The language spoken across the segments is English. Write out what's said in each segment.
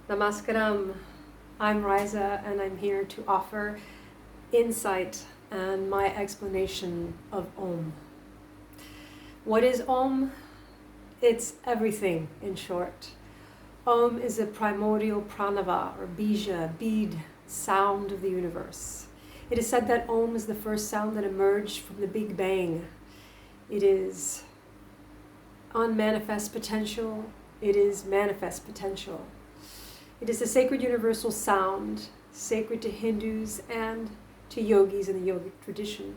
Namaskaram. I'm Riza, and I'm here to offer insight and my explanation of Om. What is Om? It's everything, in short. Om is a primordial pranava, or bija, bead, sound of the universe. It is said that Om is the first sound that emerged from the Big Bang. It is unmanifest potential. It is manifest potential. It is a sacred universal sound, sacred to Hindus and to yogis in the yogic tradition.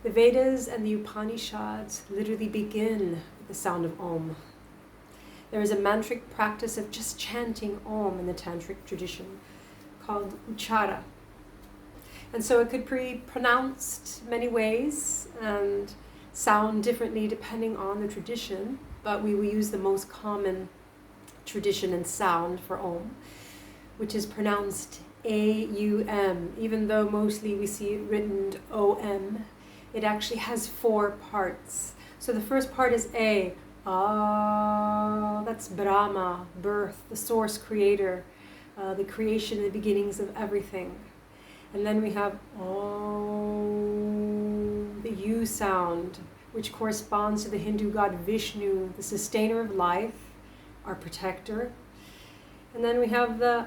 The Vedas and the Upanishads literally begin with the sound of Om. There is a mantric practice of just chanting Om in the tantric tradition called Uchara. And so it could be pronounced many ways and sound differently depending on the tradition, but we will use the most common tradition and sound for Om, which is pronounced A-U-M. Even though mostly we see it written O-M, it actually has 4 parts. So the first part is A. Ah, that's Brahma, birth, the source creator, the creation, the beginnings of everything. And then we have Om, the U sound, which corresponds to the Hindu god Vishnu, the sustainer of life, our protector. And then we have the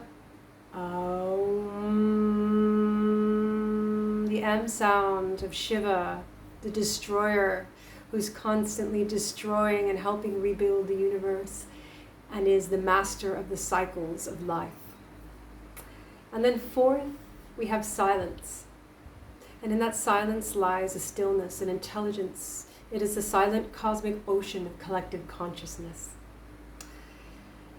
the M sound of Shiva, the destroyer, who's constantly destroying and helping rebuild the universe and is the master of the cycles of life. And then fourth, we have silence. And in that silence lies a stillness, an intelligence. It is the silent cosmic ocean of collective consciousness.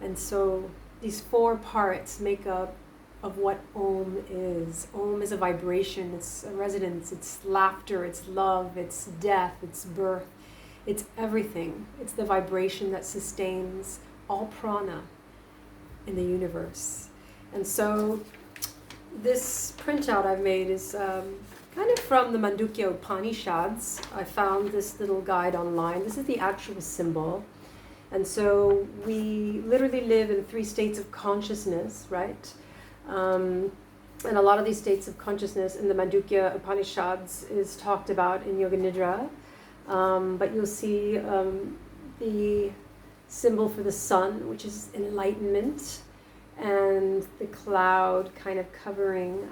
And so these 4 parts make up of what Om is. Om is a vibration, it's a resonance, it's laughter, it's love, it's death, it's birth, it's everything. It's the vibration that sustains all prana in the universe. And so this printout I've made is kind of from the Mandukya Upanishads. I found this little guide online. This is the actual symbol. And so we literally live in 3 states of consciousness, right? And a lot of these states of consciousness in the Mandukya Upanishads is talked about in Yoga Nidra. But you'll see the symbol for the sun, which is enlightenment, and the cloud kind of covering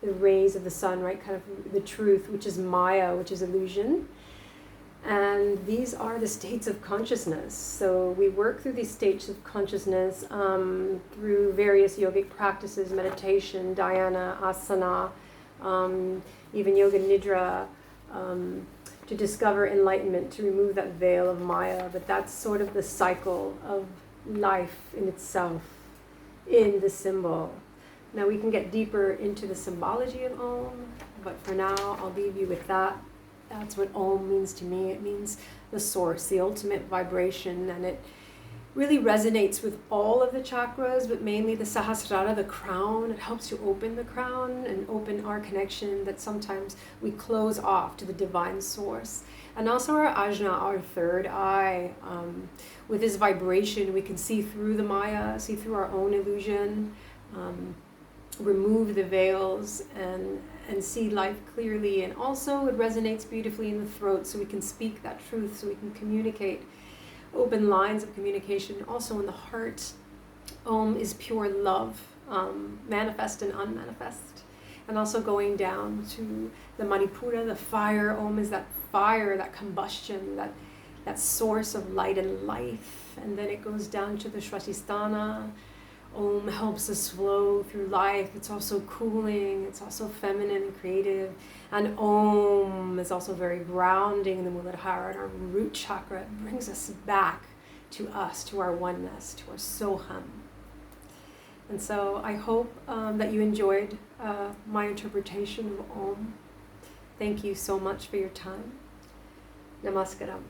the rays of the sun, right? Kind of the truth, which is Maya, which is illusion. And these are the states of consciousness. So we work through these states of consciousness through various yogic practices, meditation, dhyana, asana, even yoga nidra, to discover enlightenment, to remove that veil of Maya. But that's sort of the cycle of life in itself, in the symbol. Now we can get deeper into the symbology of Om, but for now I'll leave you with that. That's what Om means to me. It means the source, the ultimate vibration, and it really resonates with all of the chakras, but mainly the Sahasrara, the crown. It helps to open the crown and open our connection that sometimes we close off to the divine source. And also our ajna, our third eye. With this vibration, we can see through the Maya, see through our own illusion, remove the veils and see life clearly. And also it resonates beautifully in the throat, so we can speak that truth, so we can communicate, open lines of communication. Also in the heart, Om is pure love, manifest and unmanifest. And also going down to the Manipura, the fire. Om is that fire, that combustion, that source of light and life. And then it goes down to the Swastisthana. Om helps us flow through life. It's also cooling, it's also feminine and creative. And Om is also very grounding in the Muladhara and our root chakra. It brings us back to us, to our oneness, to our Soham. And so I hope that you enjoyed my interpretation of Om. Thank you so much for your time. Namaskaram.